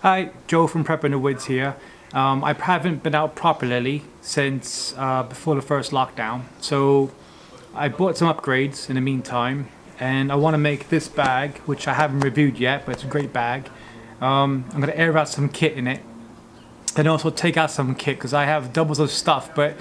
Hi, Joe from Prep in the Woods here. I haven't been out properly since before the first lockdown, so I bought some upgrades in the meantime, and I want to make this bag, which I haven't reviewed yet, but it's a great bag. I'm going to air out some kit in it, and also take out some kit because I have doubles of stuff, but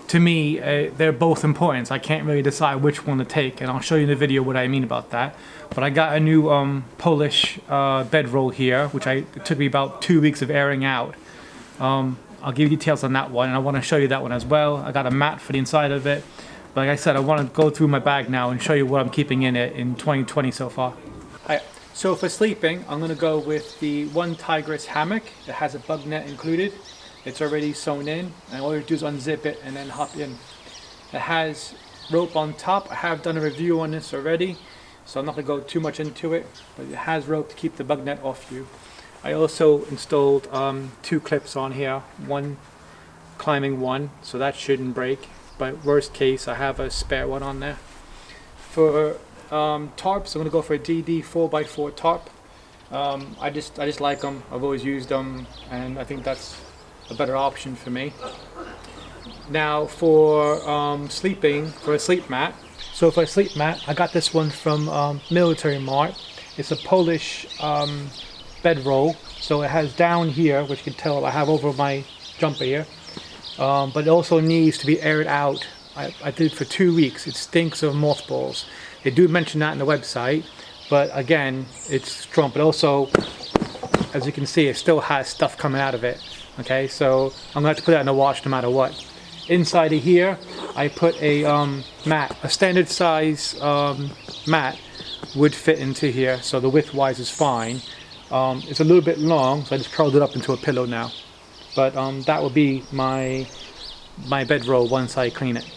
to me they're both important, so I can't really decide which one to take, and I'll show you in the video what I mean about that. But I got a new Polish bedroll here, which it took me about 2 weeks of airing out. I'll give you details on that one, and I want to show you that one as well. I got a mat for the inside of it. But like I said, I want to go through my bag now and show you what I'm keeping in it in 2020 so far. So for sleeping, I'm going to go with the one Tigress hammock. It has a bug net included. It's already sewn in, and all you do is unzip it and then hop in. It has rope on top. I have done a review on this already, so I'm not going to go too much into it, but it has rope to keep the bug net off you. I also installed 2 clips on here, one climbing one, so that shouldn't break, but worst case I have a spare one on there. For tarps, I'm going to go for a DD 4x4 tarp. I just like them. I've always used them, and I think that's a better option for me. Now for sleeping, for a sleep mat. So for a sleep mat, I got this one from Military Mart. It's a Polish bedroll. So it has down here, which you can tell I have over my jumper here. But it also needs to be aired out. I did it for 2 weeks. It stinks of mothballs. They do mention that in the website, but again, it's strong. But also, as you can see, it still has stuff coming out of it. Okay, so I'm gonna have to put that in the wash no matter what. Inside of here, I put a mat. A standard size mat would fit into here, so the width-wise is fine. It's a little bit long, so I just curled it up into a pillow now. But that will be my bedroll once I clean it.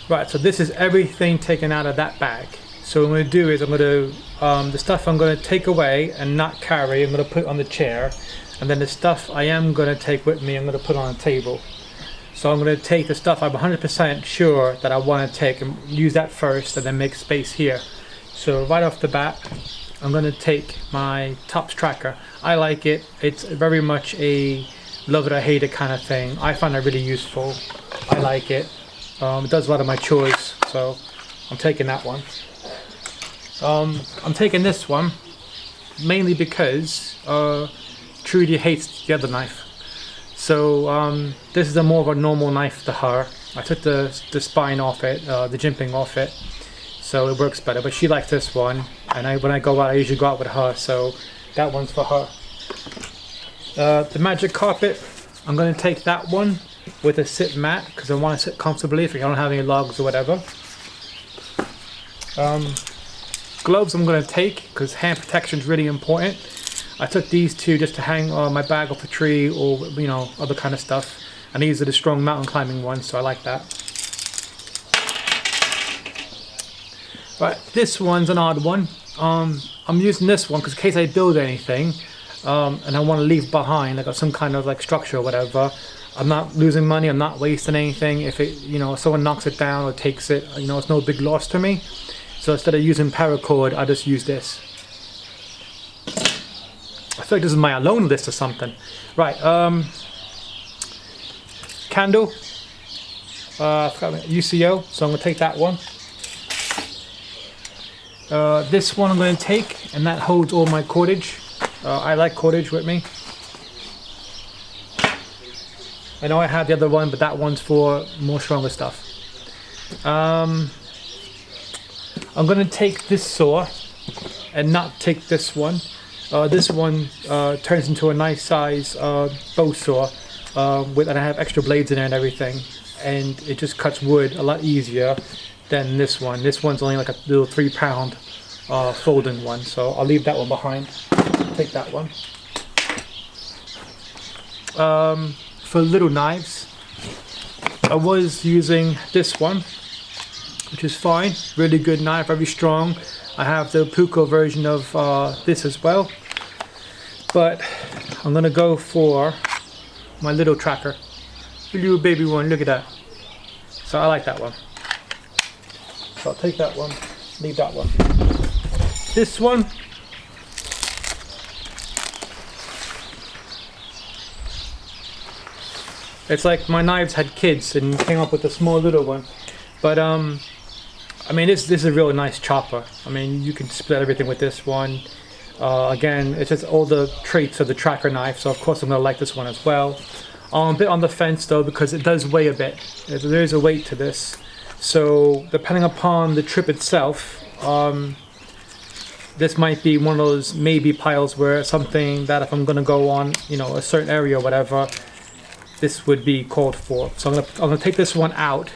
Right, so this is everything taken out of that bag. So what I'm going to do is I'm going to, the stuff I'm going to take away and not carry, I'm going to put on the chair. And then the stuff I am going to take with me, I'm going to put on a table. So I'm going to take the stuff I'm 100% sure that I want to take and use that first, and then make space here. So right off the bat, I'm going to take my tops tracker. I like it. It's very much a love it or hate it kind of thing. I find it really useful. I like it. It does a lot of my chores, so I'm taking that one. I'm taking this one mainly because Trudy hates the other knife. So this is more of a normal knife to her. I took the spine off it, the jimping off it, so it works better. But she likes this one, and when I go out, I usually go out with her, so that one's for her. The magic carpet, I'm going to take that one with a sit mat because I want to sit comfortably if I don't have any logs or whatever. Gloves I'm going to take because hand protection is really important. I took these 2 just to hang my bag off a tree or other kind of stuff, and these are the strong mountain climbing ones, so I like that. Right, this one's an odd one. I'm using this one because in case I build anything and I want to leave behind like some kind of like structure or whatever, I'm not losing money, I'm not wasting anything. If it, if someone knocks it down or takes it, it's no big loss to me. So instead of using paracord, I just use this. I feel like this is my alone list or something. Right, candle, I forgot UCO, so I'm gonna take that one. This one I'm gonna take, and that holds all my cordage. I like cordage with me. I know I have the other one, but that one's for more stronger stuff. I'm going to take this saw and not take this one. This one turns into a nice size bow saw, and I have extra blades in there and everything, and it just cuts wood a lot easier than this one. This one's only like a little 3-pound folding one, so I'll leave that one behind. Take that one. For little knives, I was using this one, which is fine. Really good knife, very strong. I have the Puko version of this as well, but I'm gonna go for my little tracker. little baby one, look at that. So I like that one. So I'll take that one, leave that one. This one, it's like my knives had kids and came up with a small little one. But I mean, this is a really nice chopper. I mean, you can split everything with this one. Again, it's just all the traits of the tracker knife, so of course I'm gonna like this one as well. I'm a bit on the fence though, because it does weigh a bit. There is a weight to this. So depending upon the trip itself, this might be one of those maybe piles where something that if I'm gonna go on, you know, a certain area or whatever, this would be called for. So I'm gonna take this one out,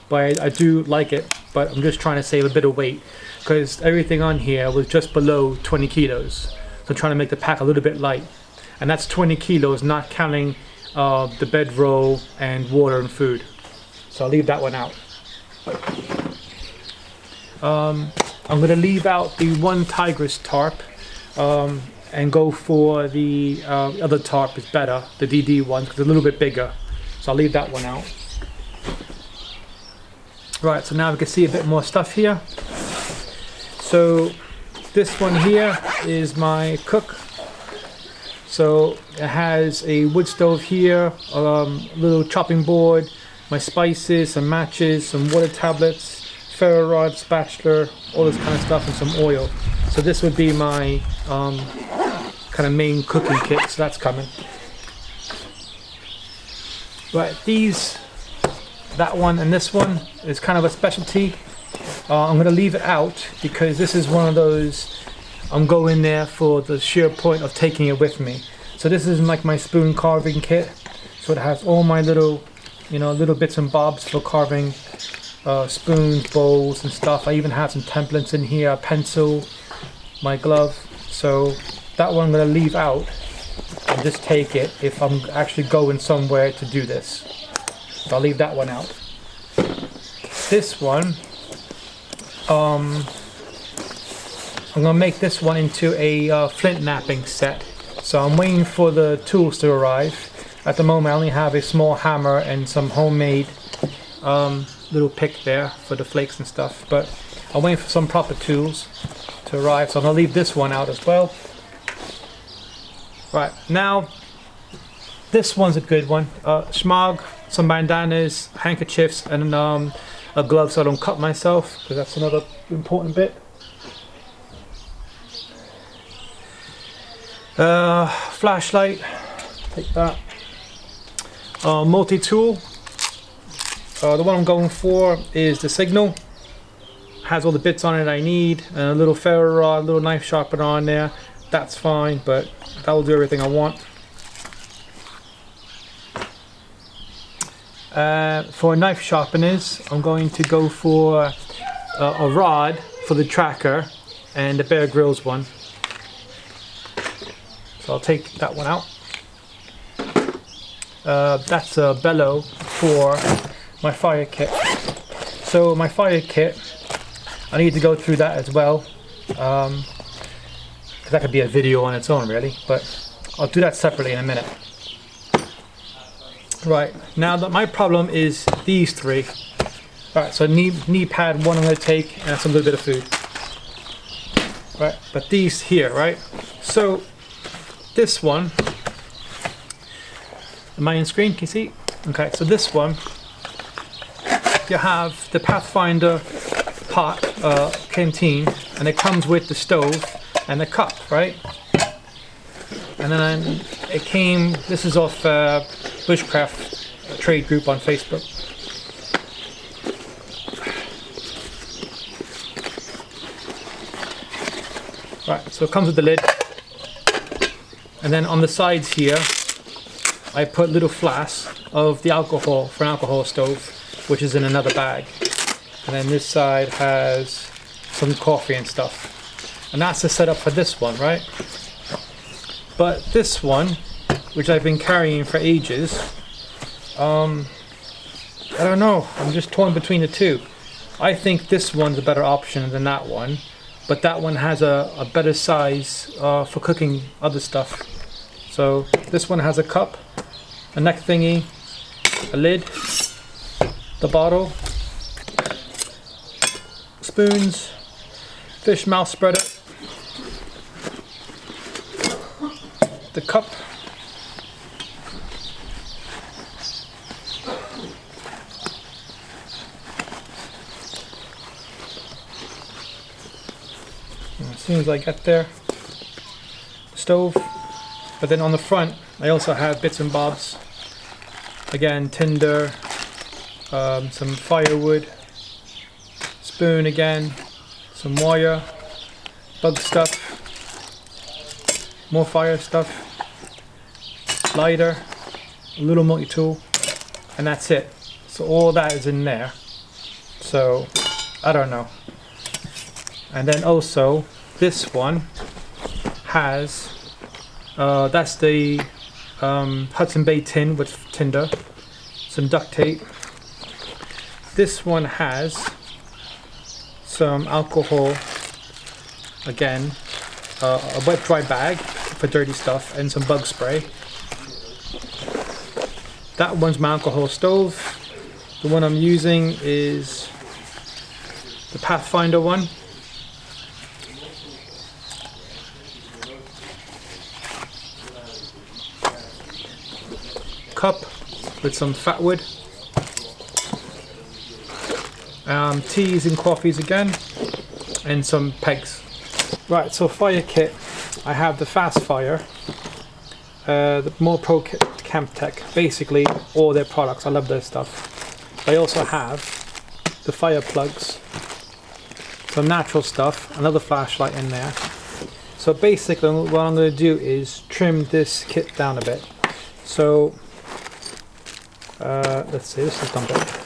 but I do like it, but I'm just trying to save a bit of weight because everything on here was just below 20 kilos. So I'm trying to make the pack a little bit light. And that's 20 kilos, not counting the bedroll and water and food. So I'll leave that one out. I'm gonna leave out the one Tigris tarp and go for the other tarp is better, the DD one, because it's a little bit bigger. So I'll leave that one out. Right, so now we can see a bit more stuff here. So this one here is my cook. So it has a wood stove here, a little chopping board, my spices, some matches, some water tablets, ferro rod, spatula, all this kind of stuff, and some oil. So this would be my kind of main cooking kit, so that's coming. Right, that one and this one is kind of a specialty. I'm going to leave it out because this is one of those, I'm going there for the sheer point of taking it with me. So this is like my spoon carving kit. So it has all my little, you know, little bits and bobs for carving spoons, bowls and stuff. I even have some templates in here, a pencil, my glove. So that one I'm going to leave out and just take it if I'm actually going somewhere to do this. So I'll leave that one out. This one, I'm gonna make this one into a flint knapping set. So I'm waiting for the tools to arrive. At the moment I only have a small hammer and some homemade little pick there for the flakes and stuff. But I'm waiting for some proper tools to arrive. So I'm gonna leave this one out as well. Right, now this one's a good one. Schmog, some bandanas, handkerchiefs, and a glove so I don't cut myself, because that's another important bit. Flashlight, take that. Multi-tool. The one I'm going for is the Signal. Has all the bits on it I need, and a little ferro rod, a little knife sharpener on there. That's fine, but that will do everything I want. For knife sharpeners, I'm going to go for a rod for the tracker and the Bear Grylls one. So I'll take that one out. That's a bellow for my fire kit. So my fire kit, I need to go through that as well. Because that could be a video on its own really, but I'll do that separately in a minute. Right, now that my problem is these three. Alright, so knee pad one I'm going to take, and that's a little bit of food. Right, but these here, right? So this one, am I on screen? Can you see? Okay, so this one, you have the Pathfinder pot, canteen, and it comes with the stove and the cup, right? And then it came, this is off Bushcraft trade group on Facebook. Right, so it comes with the lid. And then on the sides here, I put little flasks of the alcohol for an alcohol stove, which is in another bag. And then this side has some coffee and stuff. And that's the setup for this one, right? But this one, which I've been carrying for ages, I don't know, I'm just torn between the two. I think this one's a better option than that one, but that one has a better size for cooking other stuff. So this one has a cup, a neck thingy, a lid, the bottle, spoons, fish mouth spreader, the cup, and as soon as I get there, stove. But then on the front I also have bits and bobs, again tinder, some firewood, spoon again, some wire, bug stuff, more fire stuff, lighter, a little multi-tool, and that's it. So all that is in there. So I don't know. And then also this one has that's the Hudson Bay tin with tinder, some duct tape. This one has some alcohol, again, a wet dry bag for dirty stuff, and some bug spray. That one's my alcohol stove. The one I'm using is the Pathfinder one. Cup with some fat wood, teas and coffees again, and some pegs. Right, so fire kit, I have the Fast Fire, the More Pro Camp Tech, basically all their products. I love their stuff. I also have the fire plugs, some natural stuff, another flashlight in there. So basically what I'm going to do is trim this kit down a bit. So let's see, this is done bit.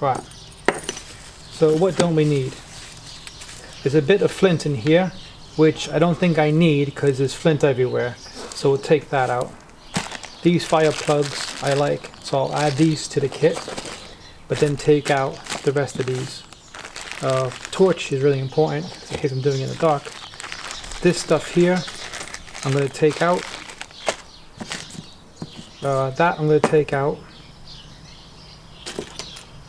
Right, so what don't we need? There's a bit of flint in here, which I don't think I need because there's flint everywhere, so we'll take that out. These fire plugs I like, so I'll add these to the kit, but then take out the rest of these. Torch is really important in case I'm doing it in the dark. This stuff here I'm going to take out. That I'm going to take out.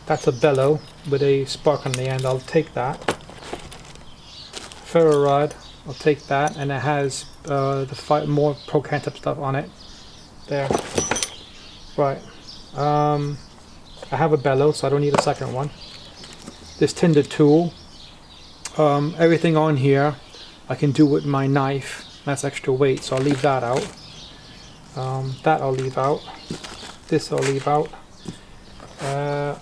That's a bellow with a spark on the end. I'll take that. Ferro rod, I'll take that, and it has the more Pro Camp stuff on it. There. Right. I have a bellow, so I don't need a second one. This tinder tool. Everything on here I can do with my knife. That's extra weight, so I'll leave that out. That I'll leave out. This I'll leave out.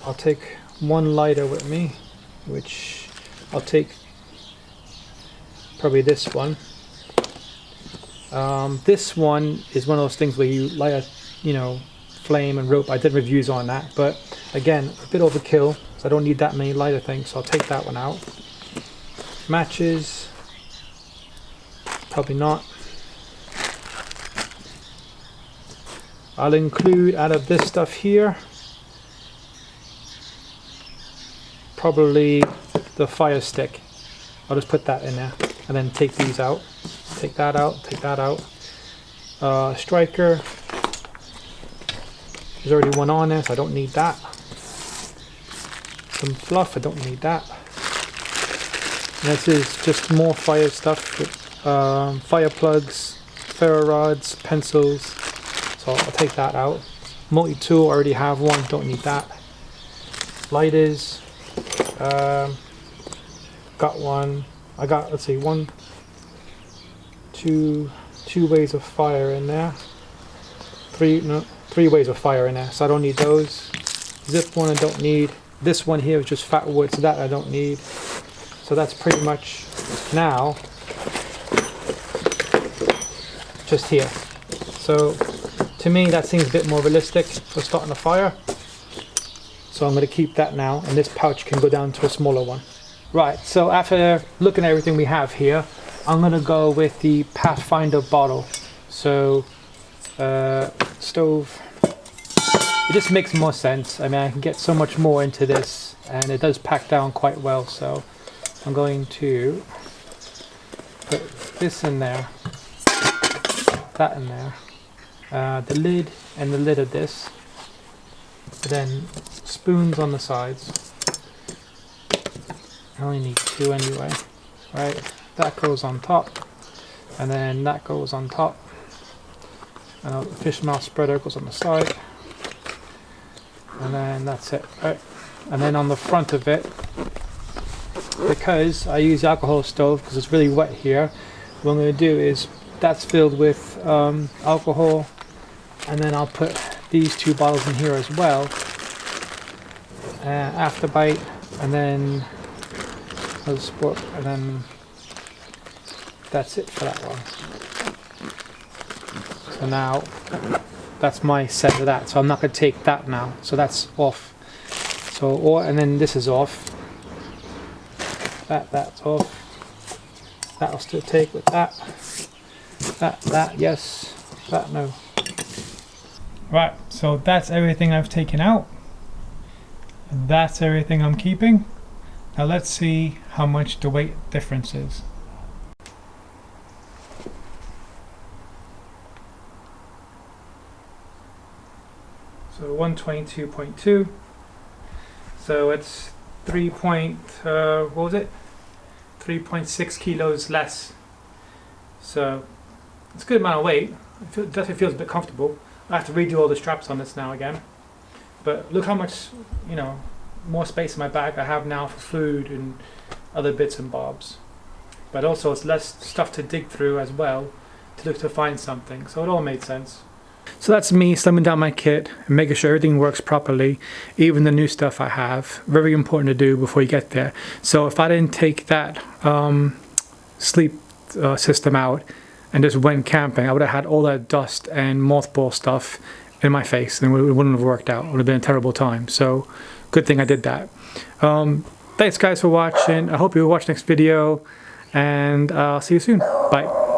I'll take one lighter with me, which I'll take probably this one. This one is one of those things where you light a, flame and rope. I did reviews on that, but again, a bit overkill, so I don't need that many lighter things, so I'll take that one out. Matches, probably not. I'll include out of this stuff here, probably the fire stick. I'll just put that in there and then take these out. Take that out, take that out. Striker, there's already one on there, so I don't need that. Some fluff, I don't need that. And this is just more fire stuff with fire plugs, ferro rods, pencils. So I'll take that out. Multi-tool, I already have one, don't need that. Lighters, got one. I got, let's see, two ways of fire in there. Three ways of fire in there, so I don't need those. Zip one I don't need. This one here is just fat wood, so that I don't need. So that's pretty much now just here. So to me that seems a bit more realistic for starting a fire. So I'm going to keep that now, and this pouch can go down to a smaller one. Right, so after looking at everything we have here, I'm going to go with the Pathfinder bottle. So stove, it just makes more sense. I mean, I can get so much more into this, and it does pack down quite well. So I'm going to put this in there, that in there, the lid and the lid of this, then spoons on the sides. I only need 2 anyway, right? That goes on top, and then that goes on top, and the fish mouth spreader goes on the side, and then that's it, right? And then on the front of it, because I use the alcohol stove because it's really wet here, what I'm going to do is that's filled with alcohol, and then I'll put these 2 bottles in here as well, afterbite, and then and then that's it for that one. So now that's my set of that, so I'm not going to take that now, so that's off. So and then this is off, that's off, that I'll still take with that, that yes, that no. Right, so that's everything I've taken out, and that's everything I'm keeping. Now let's see how much the weight difference is. So 122.2. So it's 3.6 kilos less. So it's a good amount of weight. It definitely feels a bit comfortable. I have to redo all the straps on this now again. But look how much, more space in my bag I have now for food and other bits and bobs. But also it's less stuff to dig through as well to look to find something. So it all made sense. So that's me slimming down my kit and making sure everything works properly, even the new stuff I have. Very important to do before you get there. So if I didn't take that sleep system out and just went camping, I would have had all that dust and mothball stuff in my face, and it wouldn't have worked out. It would have been a terrible time. So good thing I did that. Thanks guys for watching. I hope you watch next video, and I'll see you soon. Bye.